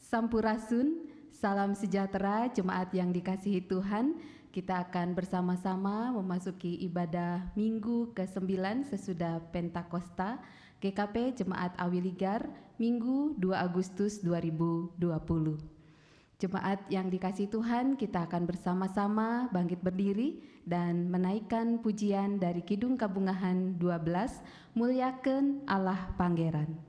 Sampurasun, salam sejahtera jemaat yang dikasihi Tuhan. Kita akan bersama-sama memasuki ibadah Minggu ke-9 sesudah Pentakosta GKP Jemaat Awiligar Minggu 2 Agustus 2020. Jemaat yang dikasihi Tuhan, kita akan bersama-sama bangkit berdiri dan menaikkan pujian dari Kidung Kabungahan 12, Muliakeun Allah Pangeran.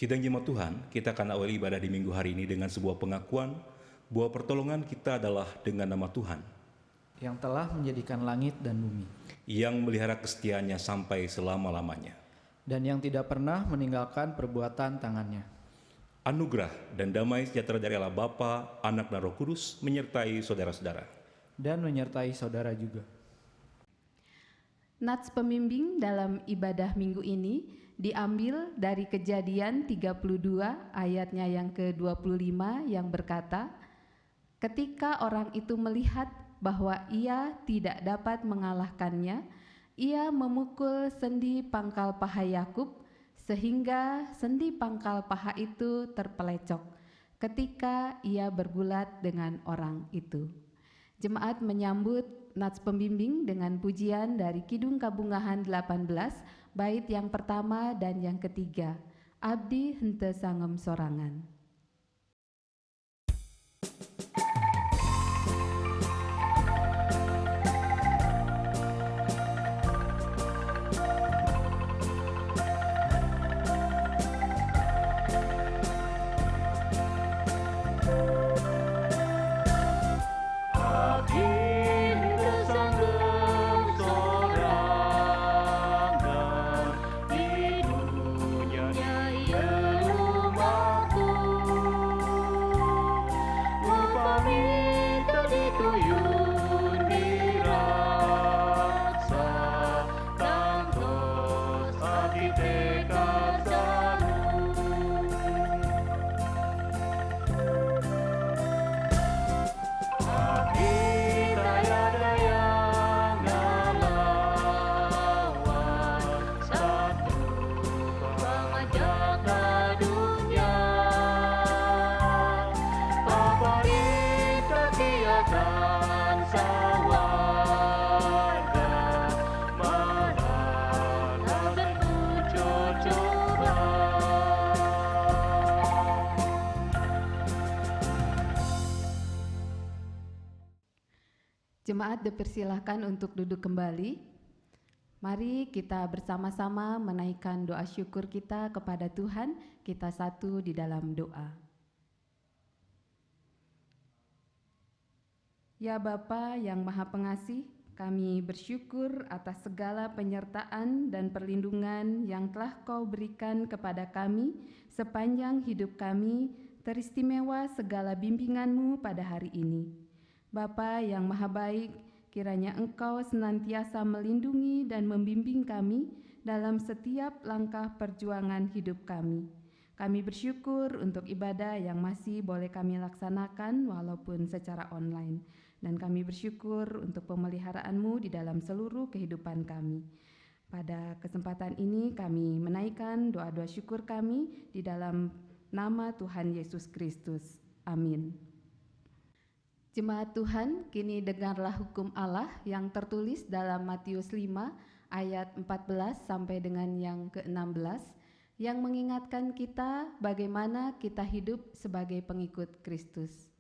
Sidang jemaat Tuhan, kita akan awali ibadah di minggu hari ini dengan sebuah pengakuan bahwa pertolongan kita adalah dengan nama Tuhan yang telah menjadikan langit dan bumi, yang melihara kesetiaannya sampai selama-lamanya, dan yang tidak pernah meninggalkan perbuatan tangannya. Anugerah dan damai sejahtera dari Allah Bapa, Anak dan Roh Kudus menyertai saudara-saudara. Dan menyertai saudara juga. Nats pembimbing dalam ibadah minggu ini diambil dari Kejadian 32 ayatnya yang ke-25 yang berkata, ketika orang itu melihat bahwa ia tidak dapat mengalahkannya, ia memukul sendi pangkal paha Yakub sehingga sendi pangkal paha itu terpelecok ketika ia bergulat dengan orang itu. Jemaat menyambut nats pembimbing dengan pujian dari Kidung Kabungahan 18, bait yang pertama dan yang ketiga. Abdi henteu sangem sorangan. Lupa Jemaat dipersilahkan untuk duduk kembali. Mari kita bersama-sama menaikkan doa syukur kita kepada Tuhan. Kita satu di dalam doa. Ya Bapa yang Maha Pengasih, kami bersyukur atas segala penyertaan dan perlindungan yang telah Kau berikan kepada kami sepanjang hidup kami, teristimewa segala bimbingan-Mu pada hari ini. Bapa yang Maha Baik, kiranya Engkau senantiasa melindungi dan membimbing kami dalam setiap langkah perjuangan hidup kami. Kami bersyukur untuk ibadah yang masih boleh kami laksanakan walaupun secara online. Dan kami bersyukur untuk pemeliharaan-Mu di dalam seluruh kehidupan kami. Pada kesempatan ini kami menaikkan doa-doa syukur kami di dalam nama Tuhan Yesus Kristus. Amin. Jemaat Tuhan, kini dengarlah hukum Allah yang tertulis dalam Matius 5 ayat 14 sampai dengan yang ke-16 yang mengingatkan kita bagaimana kita hidup sebagai pengikut Kristus.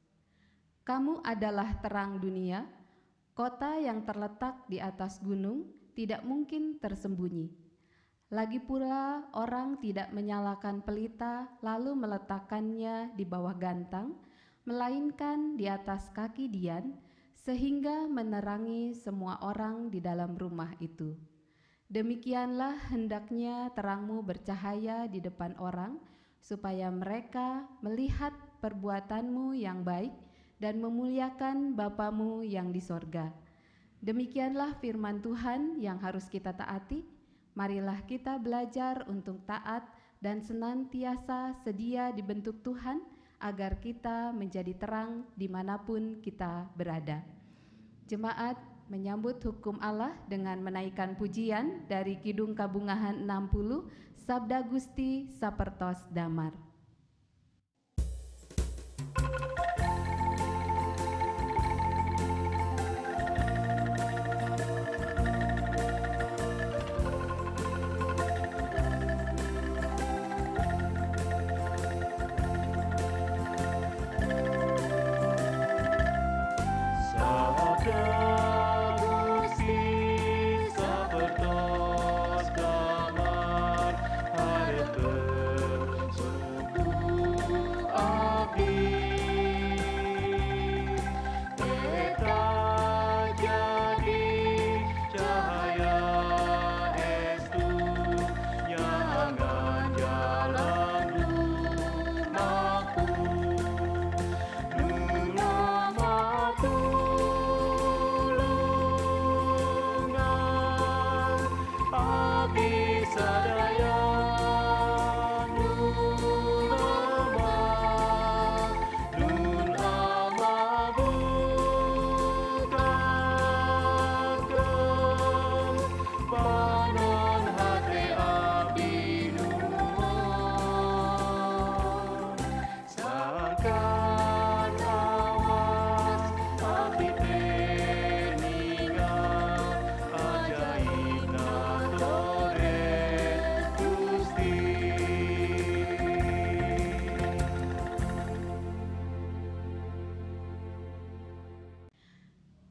Kamu adalah terang dunia, kota yang terletak di atas gunung tidak mungkin tersembunyi. Lagi pula orang tidak menyalakan pelita lalu meletakkannya di bawah gantang, melainkan di atas kaki dian, sehingga menerangi semua orang di dalam rumah itu. Demikianlah hendaknya terangmu bercahaya di depan orang, supaya mereka melihat perbuatanmu yang baik dan memuliakan Bapamu yang di sorga. Demikianlah firman Tuhan yang harus kita taati. Marilah kita belajar untuk taat dan senantiasa sedia dibentuk Tuhan, agar kita menjadi terang dimanapun kita berada. Jemaat menyambut hukum Allah dengan menaikkan pujian dari Kidung Kabungahan 60, Sabda Gusti Sapertos Damar.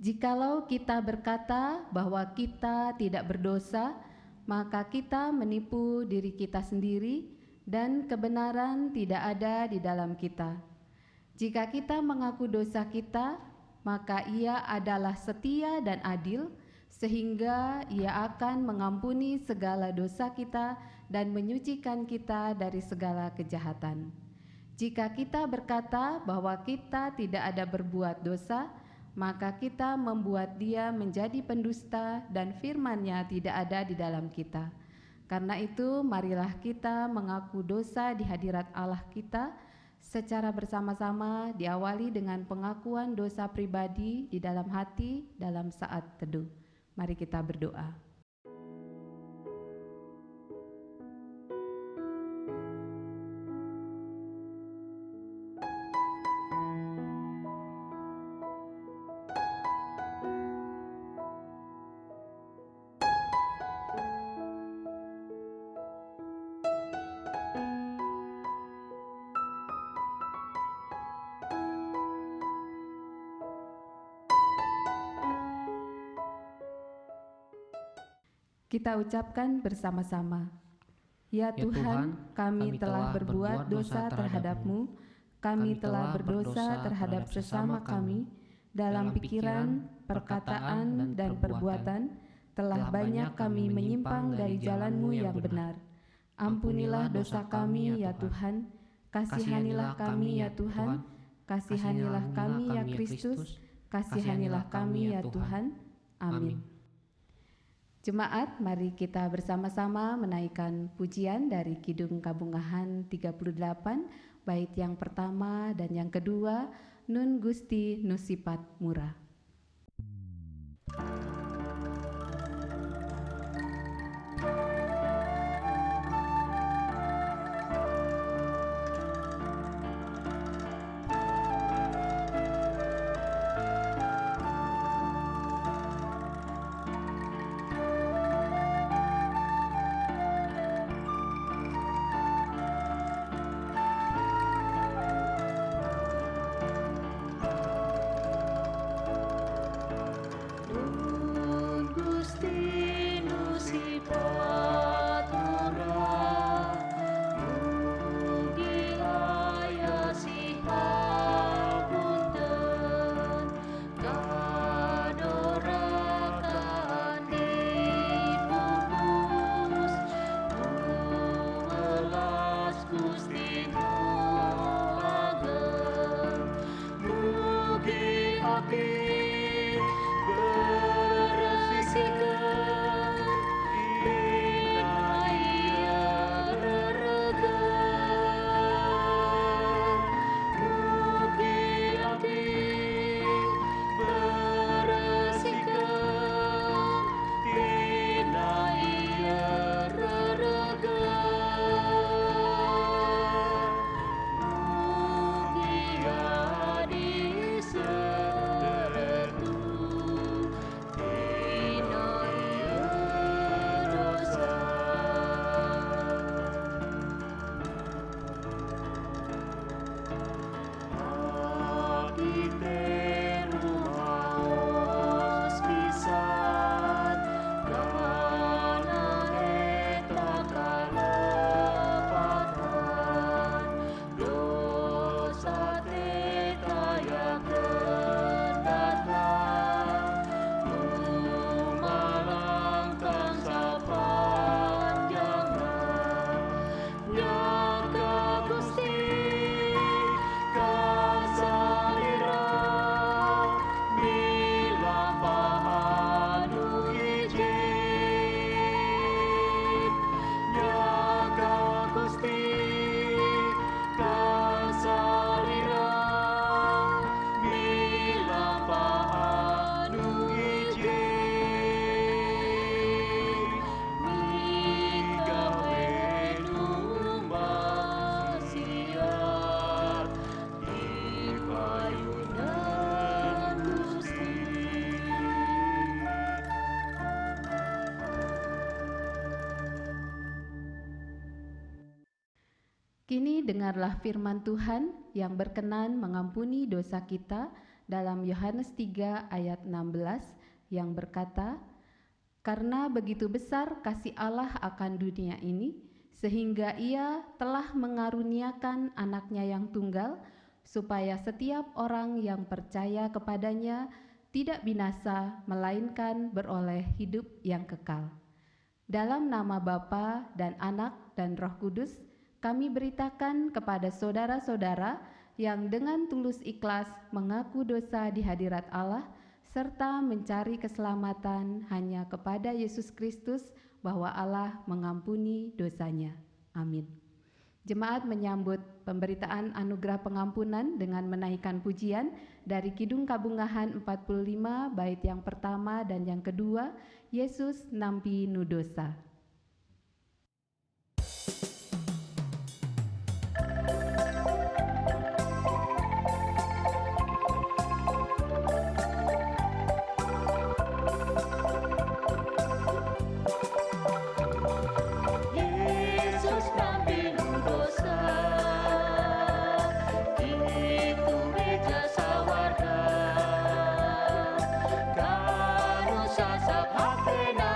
Jikalau kita berkata bahwa kita tidak berdosa, maka kita menipu diri kita sendiri dan kebenaran tidak ada di dalam kita. Jika kita mengaku dosa kita, maka Ia adalah setia dan adil, sehingga Ia akan mengampuni segala dosa kita dan menyucikan kita dari segala kejahatan. Jika kita berkata bahwa kita tidak ada berbuat dosa, maka kita membuat Dia menjadi pendusta dan firman-Nya tidak ada di dalam kita. Karena itu, marilah kita mengaku dosa di hadirat Allah kita secara bersama-sama, diawali dengan pengakuan dosa pribadi di dalam hati dalam saat teduh. Mari kita berdoa. Kita ucapkan bersama-sama. Ya Tuhan, kami telah berbuat dosa terhadap-Mu, kami telah berdosa terhadap sesama kami, dalam pikiran, perkataan, dan perbuatan, telah banyak kami menyimpang dari jalan-Mu yang benar. Ampunilah dosa kami, ya Tuhan, kasihanilah kami, ya Tuhan, kasihanilah kami, ya Kristus, kasihanilah kami, ya Tuhan. Amin. Jemaat, mari kita bersama-sama menaikkan pujian dari Kidung Kabungahan 38, bait yang pertama dan yang kedua, Nun Gusti Nusipat Murah. Kini dengarlah firman Tuhan yang berkenan mengampuni dosa kita dalam Yohanes 3 ayat 16 yang berkata, "Karena begitu besar kasih Allah akan dunia ini, sehingga Ia telah mengaruniakan anaknya yang tunggal, supaya setiap orang yang percaya kepadanya tidak binasa, melainkan beroleh hidup yang kekal." Dalam nama Bapa dan Anak dan Roh Kudus, kami beritakan kepada saudara-saudara yang dengan tulus ikhlas mengaku dosa di hadirat Allah, serta mencari keselamatan hanya kepada Yesus Kristus, bahwa Allah mengampuni dosanya. Amin. Jemaat menyambut pemberitaan anugerah pengampunan dengan menaikkan pujian dari Kidung Kabungahan 45, bait yang pertama dan yang kedua, Yesus nampi nu dosa. Sasab hakena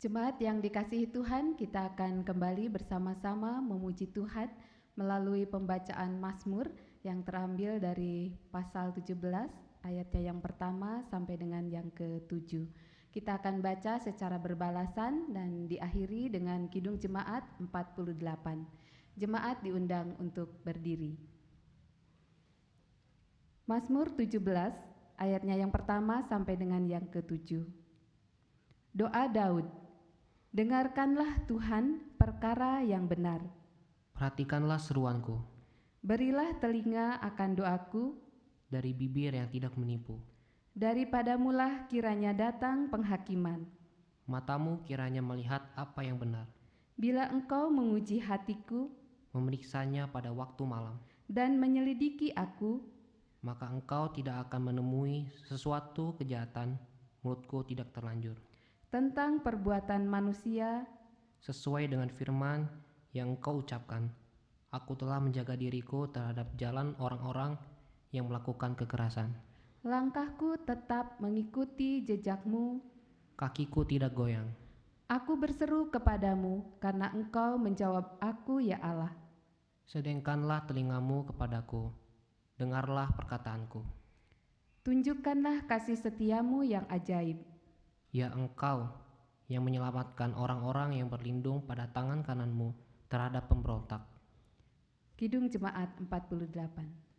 Jemaat yang dikasihi Tuhan, kita akan kembali bersama-sama memuji Tuhan melalui pembacaan Mazmur yang terambil dari pasal 17 ayatnya yang pertama sampai dengan yang ke-7. Kita akan baca secara berbalasan dan diakhiri dengan Kidung Jemaat 48. Jemaat diundang untuk berdiri. Mazmur 17 ayatnya yang pertama sampai dengan yang ke-7. Doa Daud. Dengarkanlah Tuhan perkara yang benar. Perhatikanlah seruanku. Berilah telinga akan doaku. Dari bibir yang tidak menipu. Daripadamulah kiranya datang penghakiman. Matamu kiranya melihat apa yang benar. Bila engkau menguji hatiku, Memeriksanya pada waktu malam. dan menyelidiki aku, Maka engkau tidak akan menemui sesuatu kejahatan, mulutku tidak terlanjur. tentang perbuatan manusia, Sesuai dengan firman yang engkau ucapkan, aku telah menjaga diriku terhadap jalan orang-orang yang melakukan kekerasan. langkahku tetap mengikuti jejakmu. Kakiku tidak goyang. Aku berseru kepadamu karena engkau menjawab aku, ya Allah. Sedengkanlah telingamu kepadaku, dengarlah perkataanku. Tunjukkanlah kasih setiamu yang ajaib. Ya engkau yang menyelamatkan orang-orang yang berlindung pada tangan kananmu terhadap pemberontak. Kidung Jemaat 48.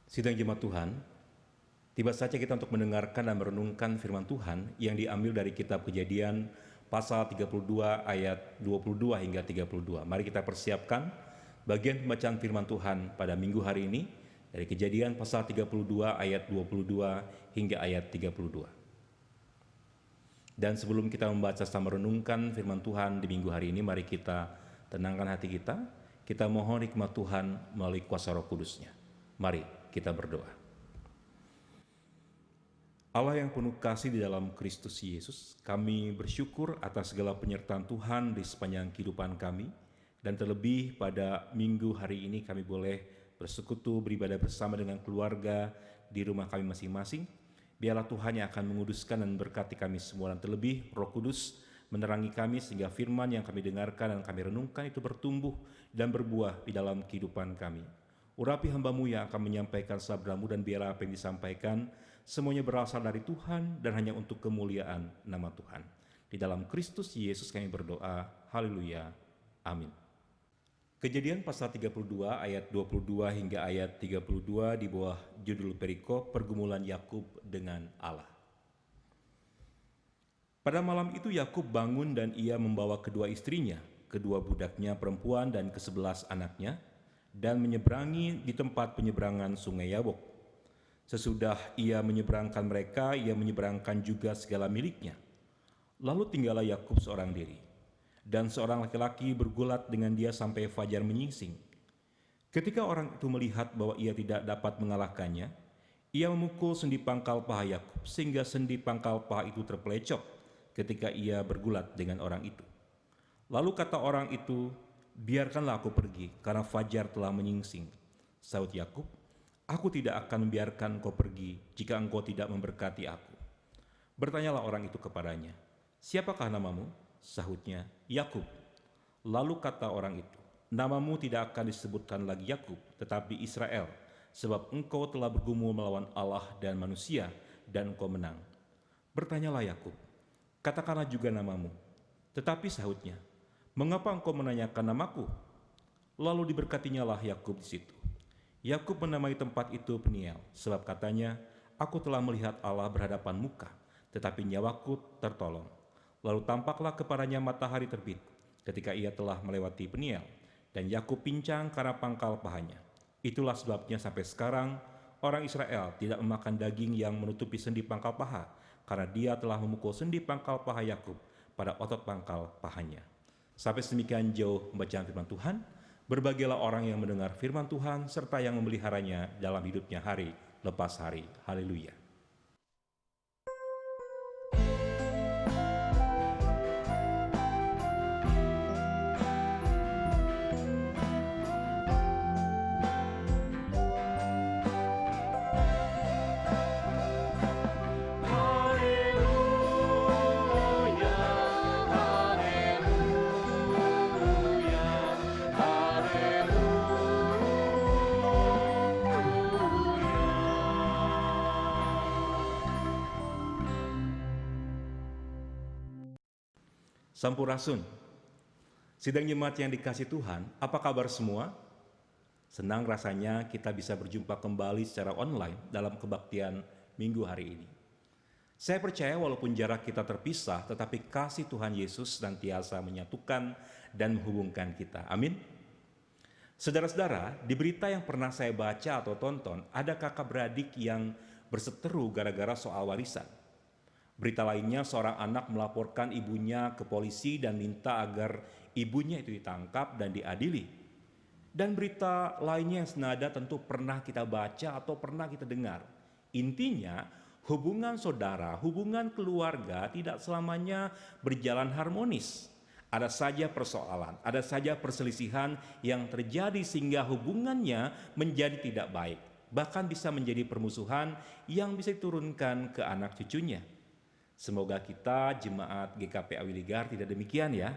Sidang jemaat Tuhan, tiba saja kita untuk mendengarkan dan merenungkan firman Tuhan yang diambil dari kitab Kejadian pasal 32 ayat 22 hingga 32. Mari kita persiapkan bagian pembacaan firman Tuhan pada minggu hari ini dari Kejadian pasal 32 ayat 22 hingga ayat 32. Dan sebelum kita membaca serta merenungkan firman Tuhan di minggu hari ini, mari kita tenangkan hati kita mohon hikmat Tuhan melalui kuasa Roh Kudus-Nya. Mari kita berdoa. Allah yang penuh kasih di dalam Kristus Yesus, kami bersyukur atas segala penyertaan Tuhan di sepanjang kehidupan kami, dan terlebih pada minggu hari ini kami boleh bersekutu beribadah bersama dengan keluarga di rumah kami masing-masing. Biarlah Tuhan yang akan menguduskan dan berkati kami semua, dan terlebih Roh Kudus menerangi kami sehingga firman yang kami dengarkan dan kami renungkan itu bertumbuh dan berbuah di dalam kehidupan kami. Urapi hamba-Mu yang akan menyampaikan sabda-Mu, dan biarlah apa yang disampaikan semuanya berasal dari Tuhan dan hanya untuk kemuliaan nama Tuhan. Di dalam Kristus Yesus kami berdoa. Haleluya. Amin. Kejadian pasal 32 ayat 22 hingga ayat 32 di bawah judul perikop pergumulan Yakub dengan Allah. Pada malam itu Yakub bangun dan ia membawa kedua istrinya, kedua budaknya perempuan dan ke-11 anaknya, dan menyeberangi di tempat penyeberangan sungai Yabok. Sesudah ia menyeberangkan mereka, ia menyeberangkan juga segala miliknya. Lalu tinggallah Yakub seorang diri, dan seorang laki-laki bergulat dengan dia sampai fajar menyingsing. Ketika orang itu melihat bahwa ia tidak dapat mengalahkannya, ia memukul sendi pangkal paha Yakub sehingga sendi pangkal paha itu terpelecok ketika ia bergulat dengan orang itu. Lalu kata orang itu, "Biarkanlah aku pergi, karena fajar telah menyingsing." Sahut Yakub, "Aku tidak akan membiarkan kau pergi jika engkau tidak memberkati aku." Bertanyalah orang itu kepadanya, "Siapakah namamu?" Sahutnya, "Yakub." Lalu kata orang itu, "Namamu tidak akan disebutkan lagi Yakub, tetapi Israel, sebab engkau telah bergumul melawan Allah dan manusia, dan engkau menang." Bertanyalah Yakub, "Katakanlah juga namamu." Tetapi sahutnya, "Mengapa engkau menanyakan namaku?" Lalu diberkatinyalah Yakub di situ. Yakub menamai tempat itu Peniel, sebab katanya, "Aku telah melihat Allah berhadapan muka, tetapi nyawaku tertolong." Lalu tampaklah kepadanya matahari terbit ketika ia telah melewati Peniel, dan Yakub pincang karena pangkal pahanya. Itulah sebabnya sampai sekarang orang Israel tidak memakan daging yang menutupi sendi pangkal paha, karena dia telah memukul sendi pangkal paha Yakub pada otot pangkal pahanya. Sampai sedemikian jauh pembacaan firman Tuhan. Berbahagialah orang yang mendengar firman Tuhan serta yang memeliharanya dalam hidupnya hari lepas hari. Haleluya. Sampurasun, sidang jemaat yang dikasih Tuhan, apa kabar semua? Senang rasanya kita bisa berjumpa kembali secara online dalam kebaktian minggu hari ini. Saya percaya walaupun jarak kita terpisah, tetapi kasih Tuhan Yesus senantiasa menyatukan dan menghubungkan kita. Amin. Saudara-saudara, di berita yang pernah saya baca atau tonton, ada kakak beradik yang berseteru gara-gara soal warisan. Berita lainnya, seorang anak melaporkan ibunya ke polisi dan minta agar ibunya itu ditangkap dan diadili. Dan berita lainnya yang senada tentu pernah kita baca atau pernah kita dengar. Intinya, hubungan saudara, hubungan keluarga tidak selamanya berjalan harmonis. Ada saja persoalan, ada saja perselisihan yang terjadi sehingga hubungannya menjadi tidak baik. Bahkan bisa menjadi permusuhan yang bisa diturunkan ke anak cucunya. Semoga kita jemaat GKP Awiligar tidak demikian ya.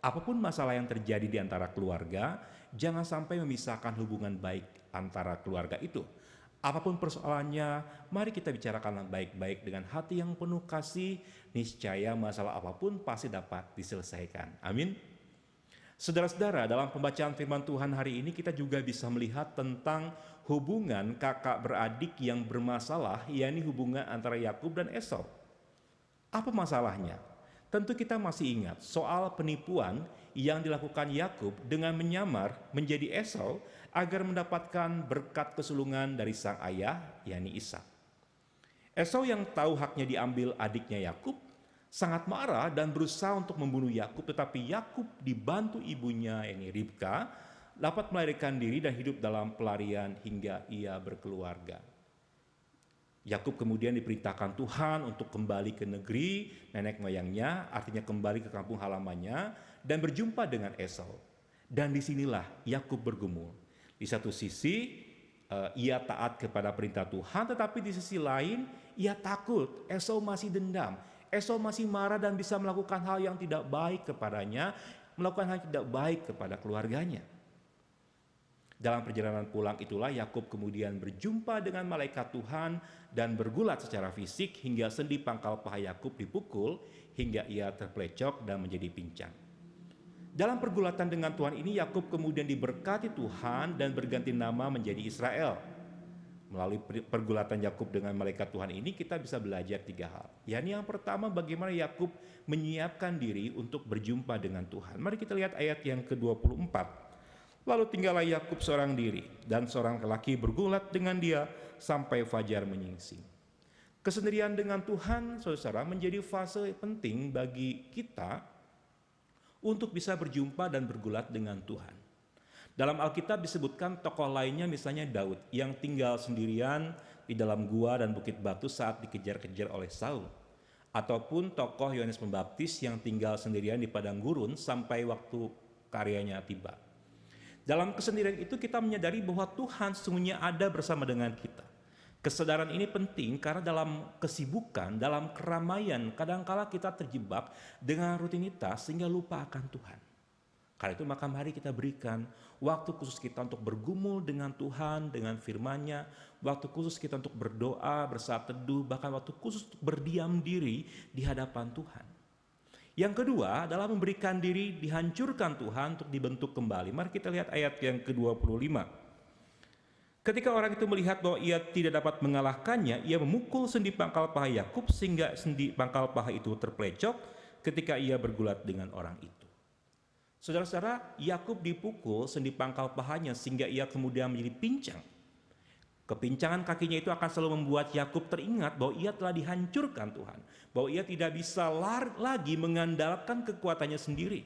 Apapun masalah yang terjadi di antara keluarga, jangan sampai memisahkan hubungan baik antara keluarga itu. Apapun persoalannya, mari kita bicarakan baik-baik dengan hati yang penuh kasih, niscaya masalah apapun pasti dapat diselesaikan. Amin. Saudara-saudara, dalam pembacaan firman Tuhan hari ini kita juga bisa melihat tentang hubungan kakak beradik yang bermasalah, yakni hubungan antara Yakub dan Esau. Apa masalahnya? Tentu kita masih ingat soal penipuan yang dilakukan Yakub dengan menyamar menjadi Esau agar mendapatkan berkat kesulungan dari sang ayah, yakni Ishak. Esau yang tahu haknya diambil adiknya Yakub sangat marah dan berusaha untuk membunuh Yakub, tetapi Yakub dibantu ibunya, yakni Ribka, dapat melarikan diri dan hidup dalam pelarian hingga ia berkeluarga. Yakub kemudian diperintahkan Tuhan untuk kembali ke negeri nenek moyangnya, artinya kembali ke kampung halamannya dan berjumpa dengan Esau. Dan disinilah Yakub bergumul. Di satu sisi ia taat kepada perintah Tuhan, tetapi di sisi lain ia takut. Esau masih dendam, Esau masih marah dan bisa melakukan hal yang tidak baik kepadanya, melakukan hal yang tidak baik kepada keluarganya. Dalam perjalanan pulang itulah Yakub kemudian berjumpa dengan malaikat Tuhan dan bergulat secara fisik hingga sendi pangkal paha Yakub dipukul hingga ia terpelecok dan menjadi pincang. Dalam pergulatan dengan Tuhan ini Yakub kemudian diberkati Tuhan dan berganti nama menjadi Israel. Melalui pergulatan Yakub dengan malaikat Tuhan ini kita bisa belajar 3 hal. Yang pertama, bagaimana Yakub menyiapkan diri untuk berjumpa dengan Tuhan. Mari kita lihat ayat yang ke-24. Lalu tinggallah Yakub seorang diri dan seorang lelaki bergulat dengan dia sampai fajar menyingsing. Kesendirian dengan Tuhan, saudara, menjadi fase penting bagi kita untuk bisa berjumpa dan bergulat dengan Tuhan. Dalam Alkitab disebutkan tokoh lainnya misalnya Daud yang tinggal sendirian di dalam gua dan bukit batu saat dikejar-kejar oleh Saul. Ataupun tokoh Yohanes Pembaptis yang tinggal sendirian di padang gurun sampai waktu karyanya tiba. Dalam kesendirian itu kita menyadari bahwa Tuhan sesungguhnya ada bersama dengan kita. Kesadaran ini penting karena dalam kesibukan, dalam keramaian, kadangkala kita terjebak dengan rutinitas sehingga lupa akan Tuhan. Karena itu maka mari kita berikan waktu khusus kita untuk bergumul dengan Tuhan, dengan firman-Nya, waktu khusus kita untuk berdoa, bersaat teduh, bahkan waktu khusus untuk berdiam diri di hadapan Tuhan. Yang kedua adalah memberikan diri dihancurkan Tuhan untuk dibentuk kembali. Mari kita lihat ayat yang ke-25. Ketika orang itu melihat bahwa ia tidak dapat mengalahkannya, ia memukul sendi pangkal paha Yakub sehingga sendi pangkal paha itu terpelecok ketika ia bergulat dengan orang itu. Saudara-saudara, Yakub dipukul sendi pangkal pahanya sehingga ia kemudian menjadi pincang. Kepincangan kakinya itu akan selalu membuat Yakub teringat bahwa ia telah dihancurkan Tuhan, bahwa ia tidak bisa lagi mengandalkan kekuatannya sendiri.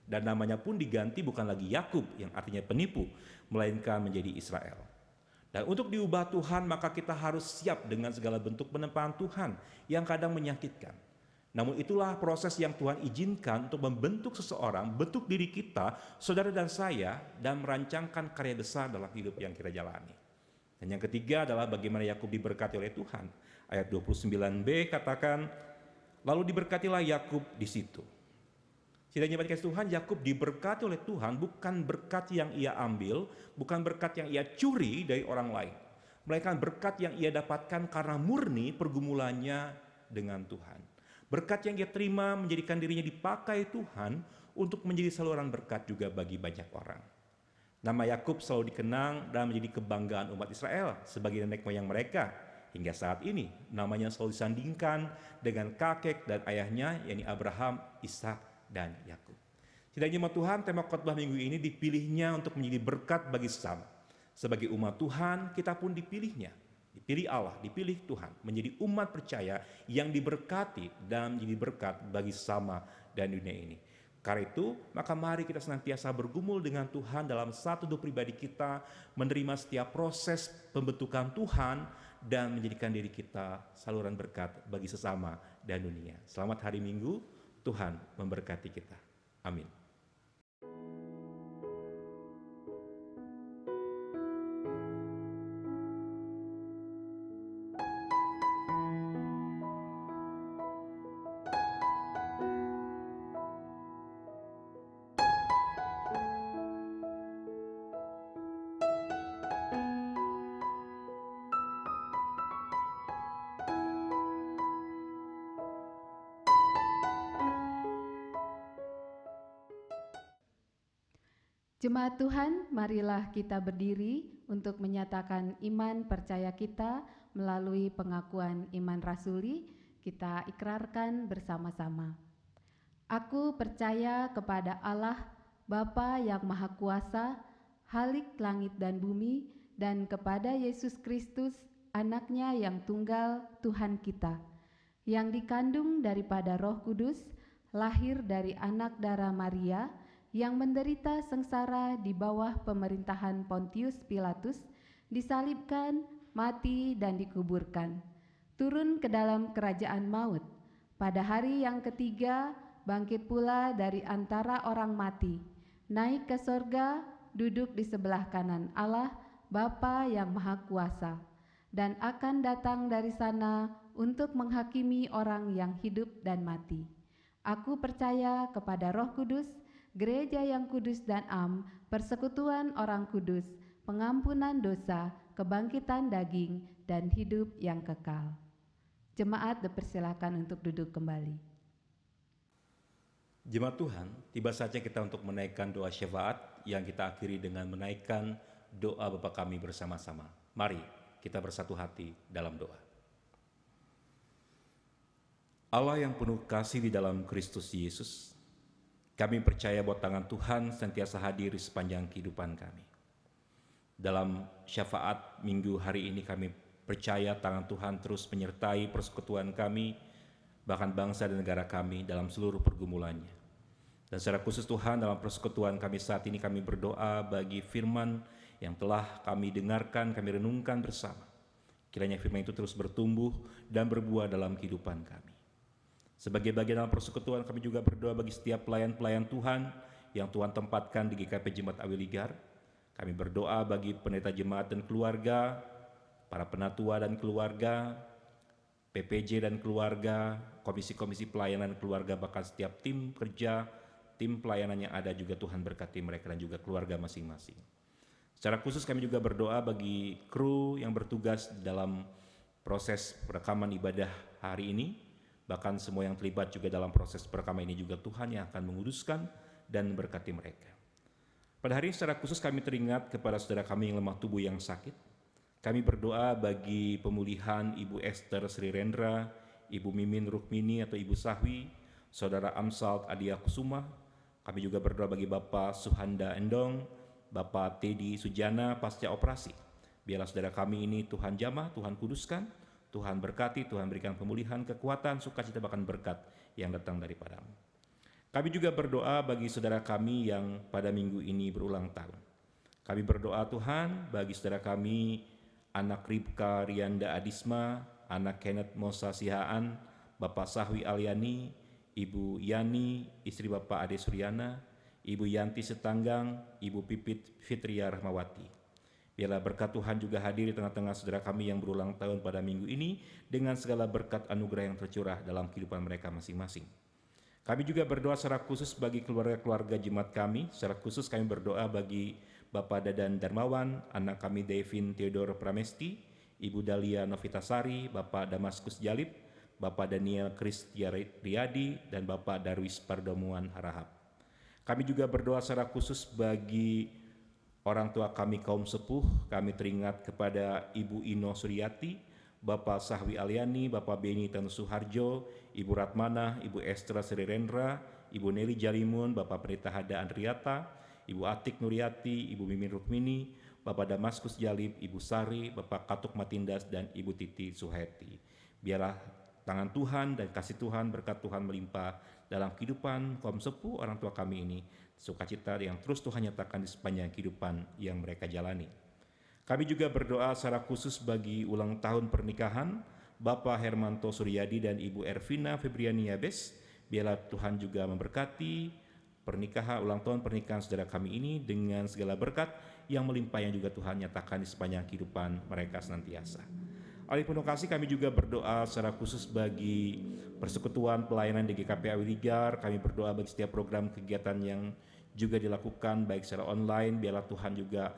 Dan namanya pun diganti bukan lagi Yakub yang artinya penipu, melainkan menjadi Israel. Dan untuk diubah Tuhan, maka kita harus siap dengan segala bentuk penempaan Tuhan yang kadang menyakitkan. Namun itulah proses yang Tuhan izinkan untuk membentuk seseorang, bentuk diri kita, saudara dan saya, dan merancangkan karya besar dalam hidup yang kita jalani. Dan yang ketiga adalah bagaimana Yakub diberkati oleh Tuhan. Ayat 29b katakan, lalu diberkatilah Yakub di situ. Sidang jemaat kasih Tuhan, Yakub diberkati oleh Tuhan bukan berkat yang ia ambil, bukan berkat yang ia curi dari orang lain, melainkan berkat yang ia dapatkan karena murni pergumulannya dengan Tuhan. Berkat yang ia terima menjadikan dirinya dipakai Tuhan untuk menjadi saluran berkat juga bagi banyak orang. Nama Yakub selalu dikenang dan menjadi kebanggaan umat Israel sebagai nenek moyang mereka. Hingga saat ini namanya selalu disandingkan dengan kakek dan ayahnya, yakni Abraham, Ishak, dan Yakub. Sidang jemaat Tuhan, tema khotbah minggu ini dipilihnya untuk menjadi berkat bagi sesama. Sebagai umat Tuhan, kita pun dipilihnya. Dipilih Allah, dipilih Tuhan menjadi umat percaya yang diberkati dan menjadi berkat bagi sesama dan dunia ini. Karena itu, maka mari kita senantiasa bergumul dengan Tuhan dalam satu hidup pribadi kita, menerima setiap proses pembentukan Tuhan, dan menjadikan diri kita saluran berkat bagi sesama dan dunia. Selamat hari Minggu, Tuhan memberkati kita. Amin. Jemaat Tuhan, marilah kita berdiri untuk menyatakan iman percaya kita melalui pengakuan iman rasuli. Kita ikrarkan bersama-sama. Aku percaya kepada Allah, Bapa yang Maha Kuasa, Khalik langit dan bumi, dan kepada Yesus Kristus, Anak-Nya yang tunggal, Tuhan kita, yang dikandung daripada Roh Kudus, lahir dari anak darah Maria, yang menderita sengsara di bawah pemerintahan Pontius Pilatus, disalibkan, mati, dan dikuburkan. Turun ke dalam kerajaan maut. Pada hari yang ketiga, bangkit pula dari antara orang mati. Naik ke sorga, duduk di sebelah kanan Allah, Bapa yang Maha Kuasa. Dan akan datang dari sana untuk menghakimi orang yang hidup dan mati. Aku percaya kepada Roh Kudus, Gereja yang kudus dan am, persekutuan orang kudus, pengampunan dosa, kebangkitan daging, dan hidup yang kekal. Jemaat dipersilakan untuk duduk kembali. Jemaat Tuhan, tiba saatnya kita untuk menaikkan doa syafaat yang kita akhiri dengan menaikkan doa Bapa kami bersama-sama. Mari kita bersatu hati dalam doa. Allah yang penuh kasih di dalam Kristus Yesus, kami percaya bahwa tangan Tuhan sentiasa hadir di sepanjang kehidupan kami. Dalam syafaat minggu hari ini kami percaya tangan Tuhan terus menyertai persekutuan kami, bahkan bangsa dan negara kami dalam seluruh pergumulannya. Dan secara khusus Tuhan, dalam persekutuan kami saat ini kami berdoa bagi firman yang telah kami dengarkan, kami renungkan bersama. Kiranya firman itu terus bertumbuh dan berbuah dalam kehidupan kami. Sebagai bagian dalam persekutuan kami juga berdoa bagi setiap pelayan-pelayan Tuhan yang Tuhan tempatkan di GKP Jemaat Awiligar. Kami berdoa bagi pendeta jemaat dan keluarga, para penatua dan keluarga, PPJ dan keluarga, komisi-komisi pelayanan keluarga, bahkan setiap tim kerja, tim pelayanan yang ada juga Tuhan berkati mereka dan juga keluarga masing-masing. Secara khusus kami juga berdoa bagi kru yang bertugas dalam proses perekaman ibadah hari ini, bahkan semua yang terlibat juga dalam proses perekaman ini juga Tuhan yang akan menguduskan dan berkati mereka. Pada hari ini secara khusus kami teringat kepada saudara kami yang lemah tubuh yang sakit. Kami berdoa bagi pemulihan Ibu Esther Sri Rendra, Ibu Mimin Rukmini atau Ibu Sahwi, Saudara Amsal Adia Kusuma. Kami juga berdoa bagi Bapak Suhanda Endong, Bapak Teddy Sujana pasca operasi. Biarlah saudara kami ini Tuhan jamah, Tuhan kuduskan, Tuhan berkati, Tuhan berikan pemulihan, kekuatan, sukacita, bahkan berkat yang datang daripadamu. Kami juga berdoa bagi saudara kami yang pada minggu ini berulang tahun. Kami berdoa Tuhan bagi saudara kami, anak Ribka Rianda Adisma, anak Kenneth Mosa Sihaan, Bapak Sahwi Aliani, Ibu Yani, istri Bapak Ade Suryana, Ibu Yanti Setanggang, Ibu Pipit Fitria Rahmawati. Biarlah berkat Tuhan juga hadir di tengah-tengah saudara kami yang berulang tahun pada minggu ini dengan segala berkat anugerah yang tercurah dalam kehidupan mereka masing-masing. Kami juga berdoa secara khusus bagi keluarga-keluarga jemaat kami. Secara khusus kami berdoa bagi Bapak Dadan Darmawan, anak kami Devin Theodore Pramesti, Ibu Dahlia Novitasari, Bapak Damaskus Jalib, Bapak Daniel Kristia Riyadi, dan Bapak Darwis Pardomuan Harahap. Kami juga berdoa secara khusus bagi orang tua kami kaum sepuh. Kami teringat kepada Ibu Ino Suryati, Bapak Sahwi Aliani, Bapak Beni Tanu Suharjo, Ibu Ratmana, Ibu Estra Srirendra, Ibu Nelly Jalimun, Bapak Pendeta Hada Andriata, Ibu Atik Nuryati, Ibu Mimin Rukmini, Bapak Damaskus Jalib, Ibu Sari, Bapak Katuk Matindas, dan Ibu Titi Suheti. Biarlah tangan Tuhan dan kasih Tuhan, berkat Tuhan melimpah dalam kehidupan kaum sepuh orang tua kami ini, sukacita yang terus Tuhan nyatakan di sepanjang kehidupan yang mereka jalani. Kami juga berdoa secara khusus bagi ulang tahun pernikahan Bapak Hermanto Suryadi dan Ibu Ervina Febriani Yabes. Biarlah Tuhan juga memberkati pernikahan, ulang tahun pernikahan saudara kami ini dengan segala berkat yang melimpah yang juga Tuhan nyatakan di sepanjang kehidupan mereka senantiasa. Oleh penuh kasih kami juga berdoa secara khusus bagi persekutuan pelayanan di GKP Awiligar. Kami berdoa bagi setiap program kegiatan yang juga dilakukan baik secara online. Biarlah Tuhan juga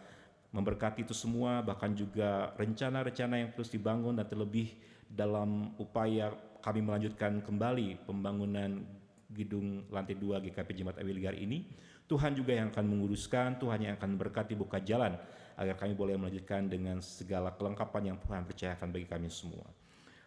memberkati itu semua, bahkan juga rencana-rencana yang terus dibangun dan terlebih dalam upaya kami melanjutkan kembali pembangunan gedung lantai 2 GKP Jemaat Awiligar ini. Tuhan juga yang akan menguruskan, Tuhan yang akan berkati buka jalan agar kami boleh melanjutkan dengan segala kelengkapan yang Tuhan percayakan bagi kami semua.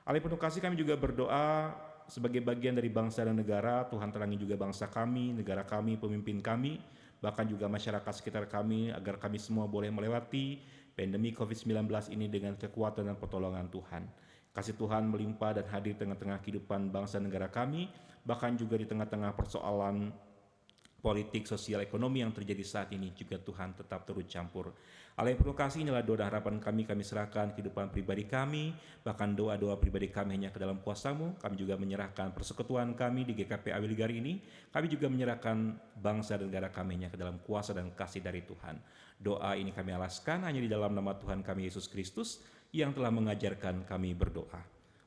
Oleh penuh kasih kami juga berdoa sebagai bagian dari bangsa dan negara. Tuhan terangi juga bangsa kami, negara kami, pemimpin kami, bahkan juga masyarakat sekitar kami, agar kami semua boleh melewati pandemi COVID-19 ini dengan kekuatan dan pertolongan Tuhan. Kasih Tuhan melimpah dan hadir di tengah-tengah kehidupan bangsa negara kami, bahkan juga di tengah-tengah persoalan politik, sosial, ekonomi yang terjadi saat ini juga Tuhan tetap turut campur. Allah yang penuh kasih, inilah doa dan harapan kami serahkan kehidupan pribadi kami, bahkan doa-doa pribadi kami hanya ke dalam kuasa-Mu. Kami juga menyerahkan persekutuan kami di GKP Awiligar ini, kami juga menyerahkan bangsa dan negara kami hanya ke dalam kuasa dan kasih dari Tuhan. Doa ini kami alaskan hanya di dalam nama Tuhan kami Yesus Kristus yang telah mengajarkan kami berdoa.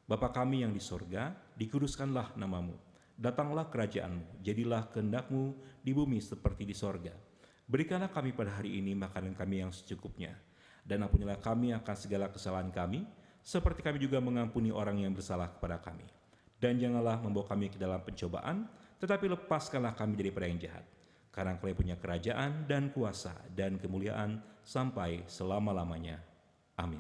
Bapa kami yang di sorga, dikuduskanlah nama-Mu. Datanglah kerajaan-Mu, jadilah kehendak-Mu di bumi seperti di sorga. Berikanlah kami pada hari ini makanan kami yang secukupnya, dan ampunilah kami akan segala kesalahan kami, seperti kami juga mengampuni orang yang bersalah kepada kami. Dan janganlah membawa kami ke dalam pencobaan, tetapi lepaskanlah kami daripada yang jahat. Karena Engkau punya kerajaan dan kuasa dan kemuliaan sampai selama-lamanya. Amin.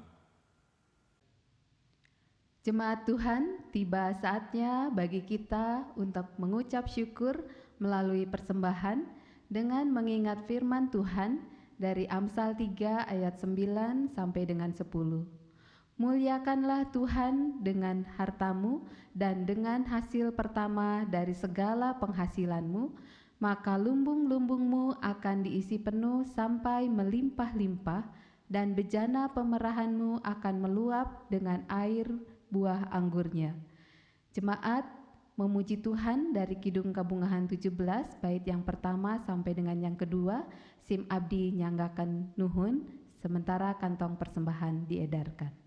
Jemaat Tuhan, tiba saatnya bagi kita untuk mengucap syukur melalui persembahan dengan mengingat firman Tuhan dari Amsal 3 ayat 9 sampai dengan 10. Muliakanlah Tuhan dengan hartamu dan dengan hasil pertama dari segala penghasilanmu, maka lumbung-lumbungmu akan diisi penuh sampai melimpah-limpah, dan bejana pemerahanmu akan meluap dengan air buah anggurnya. Jemaat memuji Tuhan dari Kidung Kabungahan 17 bait yang pertama sampai dengan yang kedua. Sim abdi nyanggakan nuhun, sementara kantong persembahan diedarkan.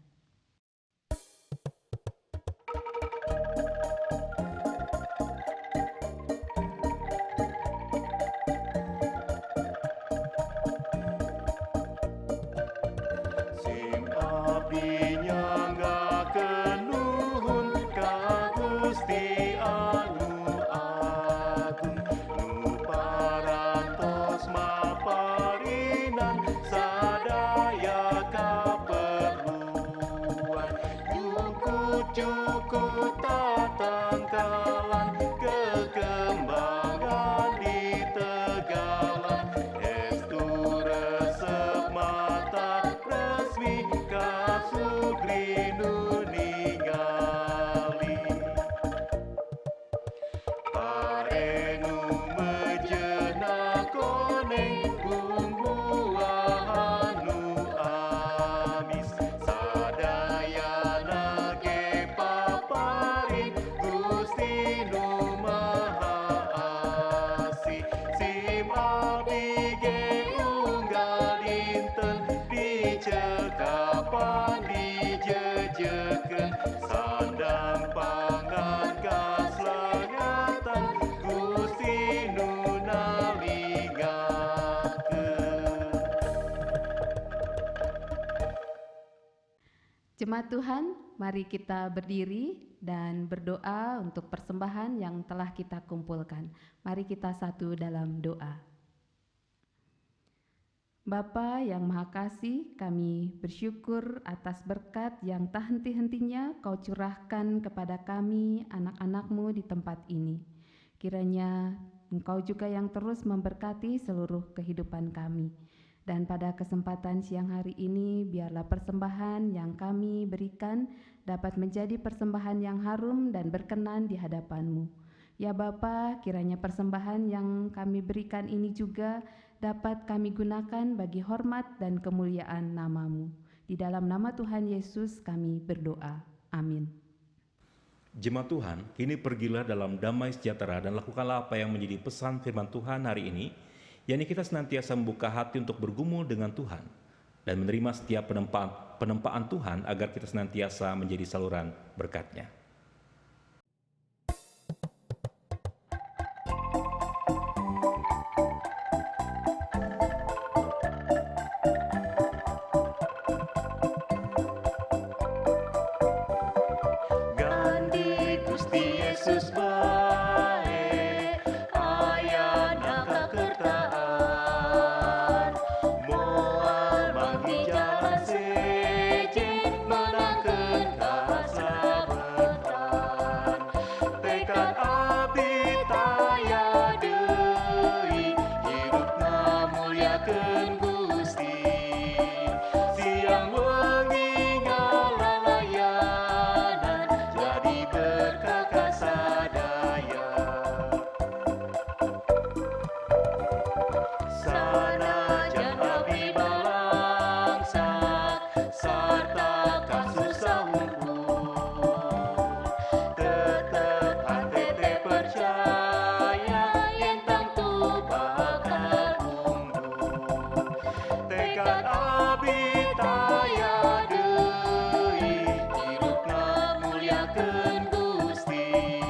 kapan dijejekeun sandang pangan kaslengatan Gusti nu nalingakeun. Jemaat Tuhan, mari kita berdiri dan berdoa untuk persembahan yang telah kita kumpulkan. Mari kita satu dalam doa. Bapa yang Maha Kasih, kami bersyukur atas berkat yang tak henti-hentinya Kau curahkan kepada kami, anak-anak-Mu di tempat ini. Kiranya Engkau juga yang terus memberkati seluruh kehidupan kami. Dan pada kesempatan siang hari ini, biarlah persembahan yang kami berikan dapat menjadi persembahan yang harum dan berkenan di hadapan-Mu. Ya Bapa, kiranya persembahan yang kami berikan ini juga dapat kami gunakan bagi hormat dan kemuliaan nama-Mu. Di dalam nama Tuhan Yesus kami berdoa. Amin. Jemaat Tuhan, kini pergilah dalam damai sejahtera dan lakukanlah apa yang menjadi pesan firman Tuhan hari ini, yakni kita senantiasa membuka hati untuk bergumul dengan Tuhan dan menerima setiap penempaan Tuhan agar kita senantiasa menjadi saluran berkat-Nya. Gandhi Gusti Yesus bae, ayana kakertaan, moal bagi jalan sejen, menangkeun kasabetan. Tekad abdi taya deui, hidupna mulyakeun Gusti, siang wengi ngalalayanan, jadi berkah kasadaya. Sanajan abdi balangsat, sarta kasusah hungkul, tetep hati percaya yen tangtu bakal unggul. Tekad abdi taya deui, hidupna mulyakeun Gusti,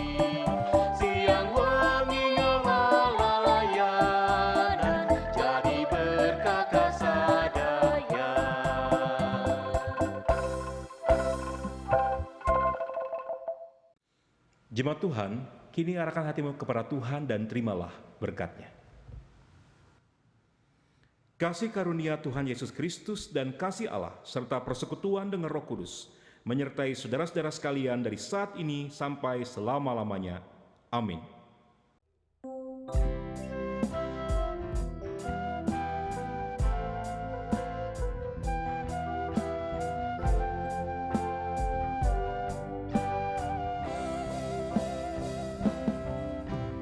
siang wengi ngalalayanan, jadi berkah kasadaya. Jemaat Tuhan, kini arahkan hatimu kepada Tuhan dan terimalah berkat-Nya. Kasih karunia Tuhan Yesus Kristus dan kasih Allah serta persekutuan dengan Roh Kudus menyertai saudara-saudara sekalian dari saat ini sampai selama-lamanya. Amin.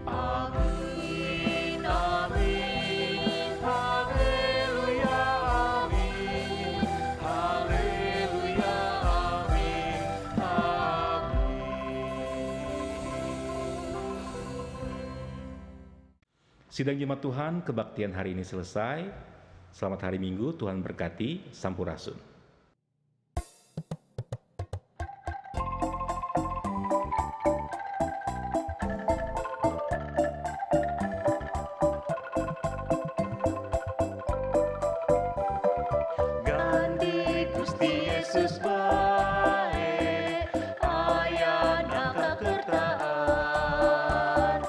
Amin, amin, haleluya, amin, haleluya, amin, amin. Sidang Jemaat Tuhan, kebaktian hari ini selesai. Selamat hari Minggu, Tuhan berkati, Sampurasun. Gandhi Gusti Yesus bae, ayana kakertaan,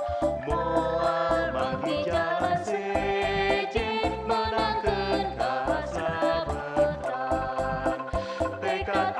moal bagi jalan sejen, menangkeun kasabetan. Tekad